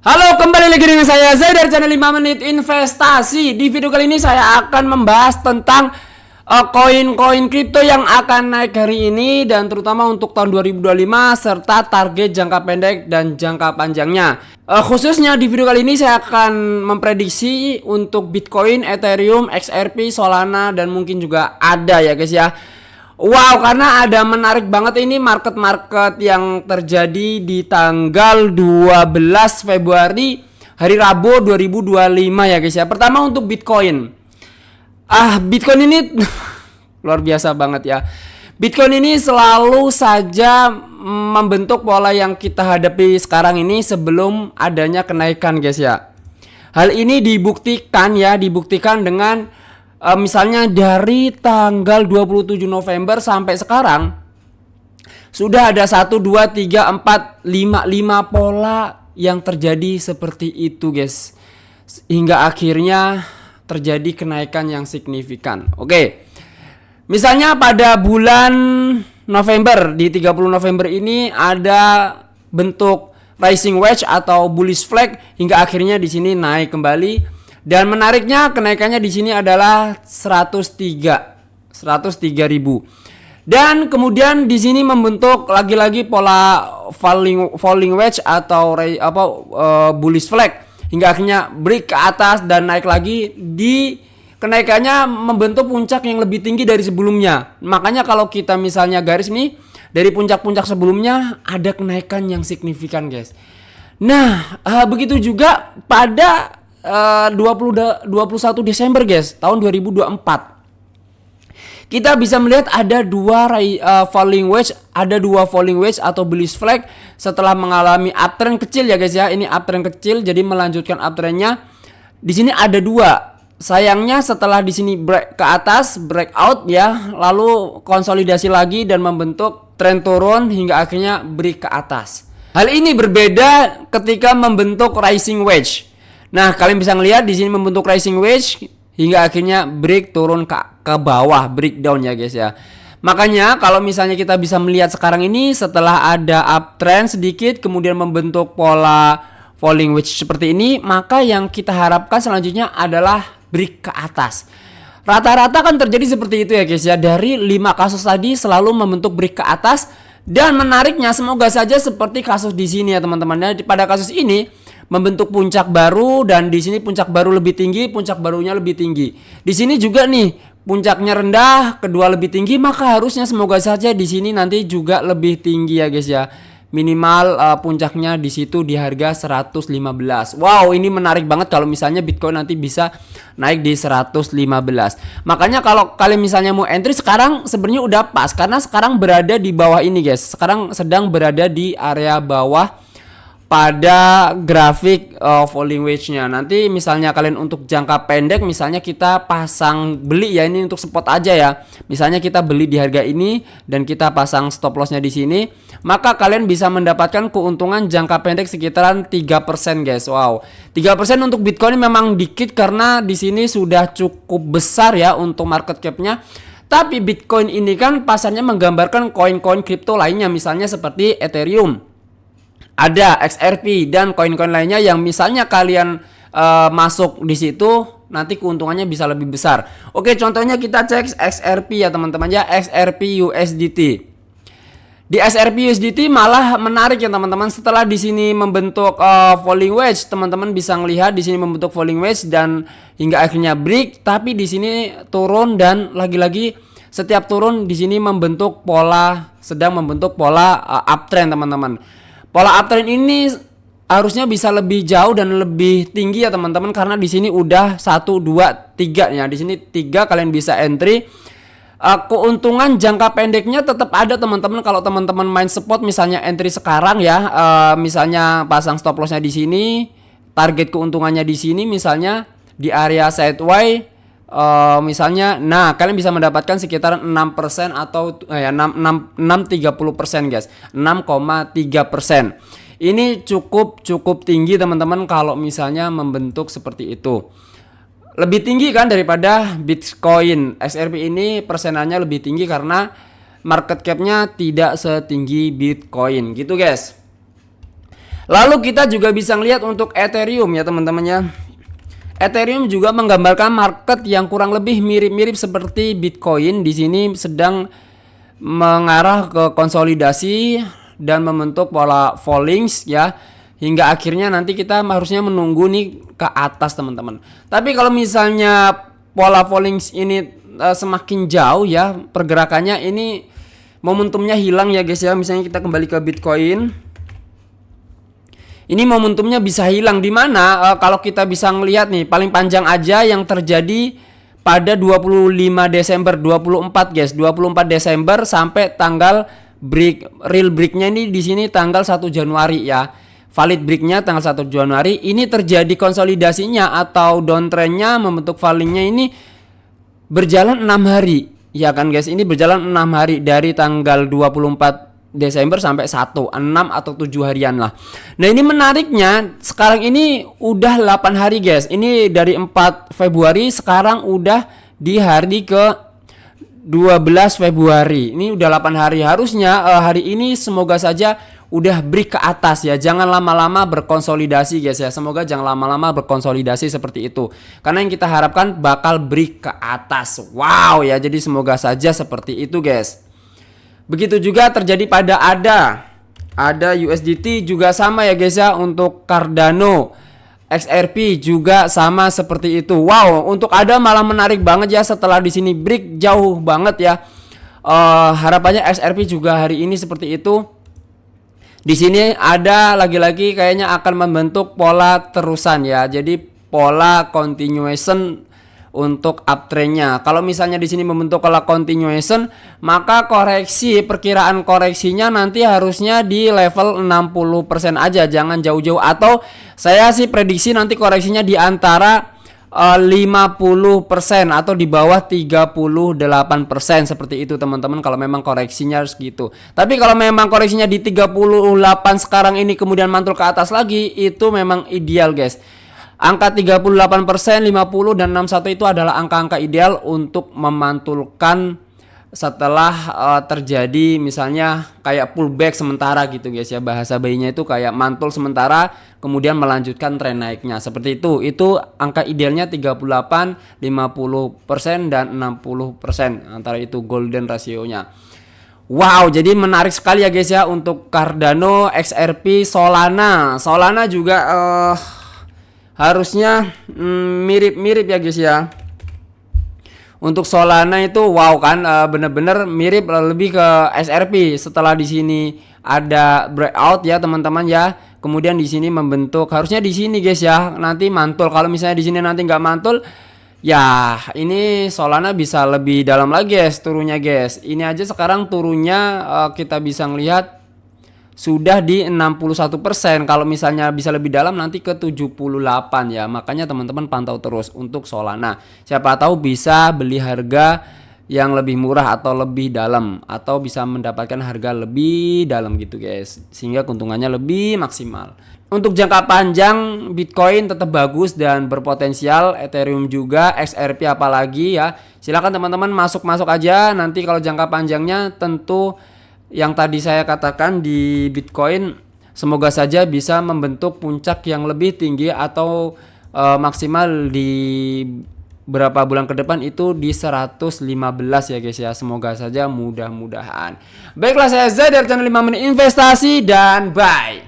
Halo, kembali lagi dengan saya Zai dari channel 5 Menit Investasi. Di video kali ini saya akan membahas tentang koin-koin kripto yang akan naik hari ini dan terutama untuk tahun 2025 serta target jangka pendek dan jangka panjangnya. Khususnya di video kali ini saya akan memprediksi untuk Bitcoin, Ethereum, XRP, Solana dan mungkin juga ADA ya guys ya. Wow, karena ada menarik banget ini market-market yang terjadi di tanggal 12 Februari hari Rabu 2025 ya guys ya. Pertama untuk Bitcoin. Bitcoin ini luar biasa banget ya. Bitcoin ini selalu saja membentuk pola yang kita hadapi sekarang ini sebelum adanya kenaikan guys ya. Hal ini dibuktikan dengan misalnya dari tanggal 27 November sampai sekarang sudah ada 1, 2, 3, 4, 5 pola yang terjadi seperti itu guys. Hingga akhirnya terjadi kenaikan yang signifikan. Oke. Misalnya pada bulan November, di 30 November ini ada bentuk rising wedge atau bullish flag hingga akhirnya di sini naik kembali. Dan menariknya kenaikannya di sini adalah 103.000. Dan kemudian di sini membentuk lagi-lagi pola falling wedge atau bullish flag hingga akhirnya break ke atas dan naik lagi. Di kenaikannya membentuk puncak yang lebih tinggi dari sebelumnya. Makanya kalau kita misalnya garis nih dari puncak-puncak sebelumnya ada kenaikan yang signifikan guys. Nah, begitu juga pada 21 Desember guys, tahun 2024. Kita bisa melihat ada dua falling wedge atau bullish flag setelah mengalami uptrend kecil ya guys ya. Ini uptrend kecil jadi melanjutkan uptrendnya. Di sini ada dua. Sayangnya setelah di sini break ke atas, breakout ya, lalu konsolidasi lagi dan membentuk tren turun hingga akhirnya break ke atas. Hal ini berbeda ketika membentuk rising wedge. Nah, kalian bisa ngelihat di sini membentuk rising wedge hingga akhirnya break turun ke bawah, breakdown ya guys ya. Makanya kalau misalnya kita bisa melihat sekarang ini setelah ada uptrend sedikit kemudian membentuk pola falling wedge seperti ini, maka yang kita harapkan selanjutnya adalah break ke atas. Rata-rata kan terjadi seperti itu ya guys ya. Dari 5 kasus tadi selalu membentuk break ke atas dan menariknya semoga saja seperti kasus di sini ya teman-teman. Pada kasus ini membentuk puncak baru dan di sini puncak baru lebih tinggi, puncak barunya lebih tinggi. Di sini juga nih puncaknya rendah, kedua lebih tinggi, maka harusnya semoga saja di sini nanti juga lebih tinggi ya guys ya. Minimal puncaknya di situ di harga 115. Wow, ini menarik banget kalau misalnya Bitcoin nanti bisa naik di 115. Makanya kalau kalian misalnya mau entry sekarang sebenarnya udah pas karena sekarang berada di bawah ini guys. Sekarang sedang berada di area bawah pada grafik falling wedge-nya. Nanti misalnya kalian untuk jangka pendek misalnya kita pasang beli ya, ini untuk spot aja ya. Misalnya kita beli di harga ini dan kita pasang stop loss-nya di sini, maka kalian bisa mendapatkan keuntungan jangka pendek sekitaran 3% guys. Wow. 3% untuk Bitcoin memang dikit karena di sini sudah cukup besar ya untuk market cap-nya. Tapi Bitcoin ini kan pasarnya menggambarkan koin-koin kripto lainnya misalnya seperti Ethereum, ada XRP dan koin-koin lainnya yang misalnya kalian masuk di situ nanti keuntungannya bisa lebih besar. Oke, contohnya kita cek XRP ya teman-teman ya, XRP USDT. Di XRP USDT malah menarik ya teman-teman. Setelah di sini membentuk falling wedge, teman-teman bisa melihat di sini membentuk falling wedge dan hingga akhirnya break, tapi di sini turun dan lagi-lagi setiap turun di sini membentuk pola uptrend teman-teman. Pola uptrend ini harusnya bisa lebih jauh dan lebih tinggi ya teman-teman karena di sini udah 1 2 3 ya. Di sini 3 kalian bisa entry. Keuntungan jangka pendeknya tetap ada teman-teman kalau teman-teman main spot misalnya entry sekarang ya, misalnya pasang stop loss-nya di sini, target keuntungannya di sini misalnya di area sideways. Misalnya, nah kalian bisa mendapatkan sekitar 6% atau 30% guys, 6,3%. Ini cukup tinggi teman-teman kalau misalnya membentuk seperti itu. Lebih tinggi kan daripada Bitcoin. XRP ini persenannya lebih tinggi karena market cap-nya tidak setinggi Bitcoin gitu guys. Lalu kita juga bisa lihat untuk Ethereum ya teman-teman ya. Ethereum juga menggambarkan market yang kurang lebih mirip-mirip seperti Bitcoin. Di sini sedang mengarah ke konsolidasi dan membentuk pola fallings ya. Hingga akhirnya nanti kita harusnya menunggu nih ke atas teman-teman. Tapi kalau misalnya pola fallings ini semakin jauh ya pergerakannya, ini momentumnya hilang ya guys ya. Misalnya kita kembali ke Bitcoin, ini momentumnya bisa hilang di mana kalau kita bisa ngelihat nih paling panjang aja yang terjadi pada 25 Desember 24 guys. 24 Desember sampai tanggal real breaknya ini di sini tanggal 1 Januari ya. Valid breaknya tanggal 1 Januari. Ini terjadi konsolidasinya atau downtrendnya membentuk fallingnya ini berjalan 6 hari. Ya kan guys, ini berjalan 6 hari dari tanggal 24 Desember sampai 1, 6 atau 7 harian lah. Nah ini menariknya sekarang ini udah 8 hari guys. Ini dari 4 Februari sekarang udah di hari ke 12 Februari. Ini udah 8 hari. Harusnya hari ini semoga saja udah break ke atas ya. Jangan lama-lama berkonsolidasi guys ya. Semoga jangan lama-lama berkonsolidasi seperti itu. Karena yang kita harapkan bakal break ke atas. Wow ya. Jadi semoga saja seperti itu guys. Begitu juga terjadi pada ada USDT juga sama ya guys ya. Untuk Cardano, XRP juga sama seperti itu. Wow, untuk ada malah menarik banget ya setelah di sini break jauh banget ya. Harapannya XRP juga hari ini seperti itu. Di sini ada lagi-lagi kayaknya akan membentuk pola terusan ya. Jadi pola continuation untuk uptrendnya. Kalau misalnya di sini membentuk pola continuation, maka perkiraan koreksinya nanti harusnya di level 60% aja, jangan jauh-jauh. Atau saya sih prediksi nanti koreksinya di antara 50% atau di bawah 38% seperti itu teman-teman, kalau memang koreksinya harus gitu. Tapi kalau memang koreksinya di 38 sekarang ini kemudian mantul ke atas lagi, itu memang ideal guys. Angka 38%, 50 dan 61 itu adalah angka-angka ideal untuk memantulkan setelah terjadi misalnya kayak pullback sementara gitu guys ya. Bahasa bayinya itu kayak mantul sementara kemudian melanjutkan tren naiknya seperti itu. Itu angka idealnya 38, 50% dan 60%, antara itu golden rasionya. Wow, jadi menarik sekali ya guys ya untuk Cardano, XRP, Solana. Solana juga harusnya mirip-mirip ya guys ya. Untuk Solana itu wow kan, bener-bener mirip lebih ke XRP. Setelah di sini ada breakout ya teman-teman ya. Kemudian di sini membentuk, harusnya di sini guys ya nanti mantul. Kalau misalnya di sini nanti nggak mantul, ya ini Solana bisa lebih dalam lagi guys turunnya guys. Ini aja sekarang turunnya kita bisa ngelihat sudah di 61%. Kalau misalnya bisa lebih dalam nanti ke 78 ya. Makanya teman-teman pantau terus untuk Solana. Siapa tahu bisa beli harga yang lebih murah atau lebih dalam, atau bisa mendapatkan harga lebih dalam gitu guys, sehingga keuntungannya lebih maksimal. Untuk jangka panjang Bitcoin tetap bagus dan berpotensial, Ethereum juga, XRP apalagi ya. Silakan teman-teman masuk aja. Nanti kalau jangka panjangnya tentu yang tadi saya katakan di Bitcoin, semoga saja bisa membentuk puncak yang lebih tinggi atau maksimal di berapa bulan ke depan itu di 115 ya guys ya. Semoga saja mudah-mudahan. Baiklah, saya Zai dari channel 5 Menit Investasi dan bye.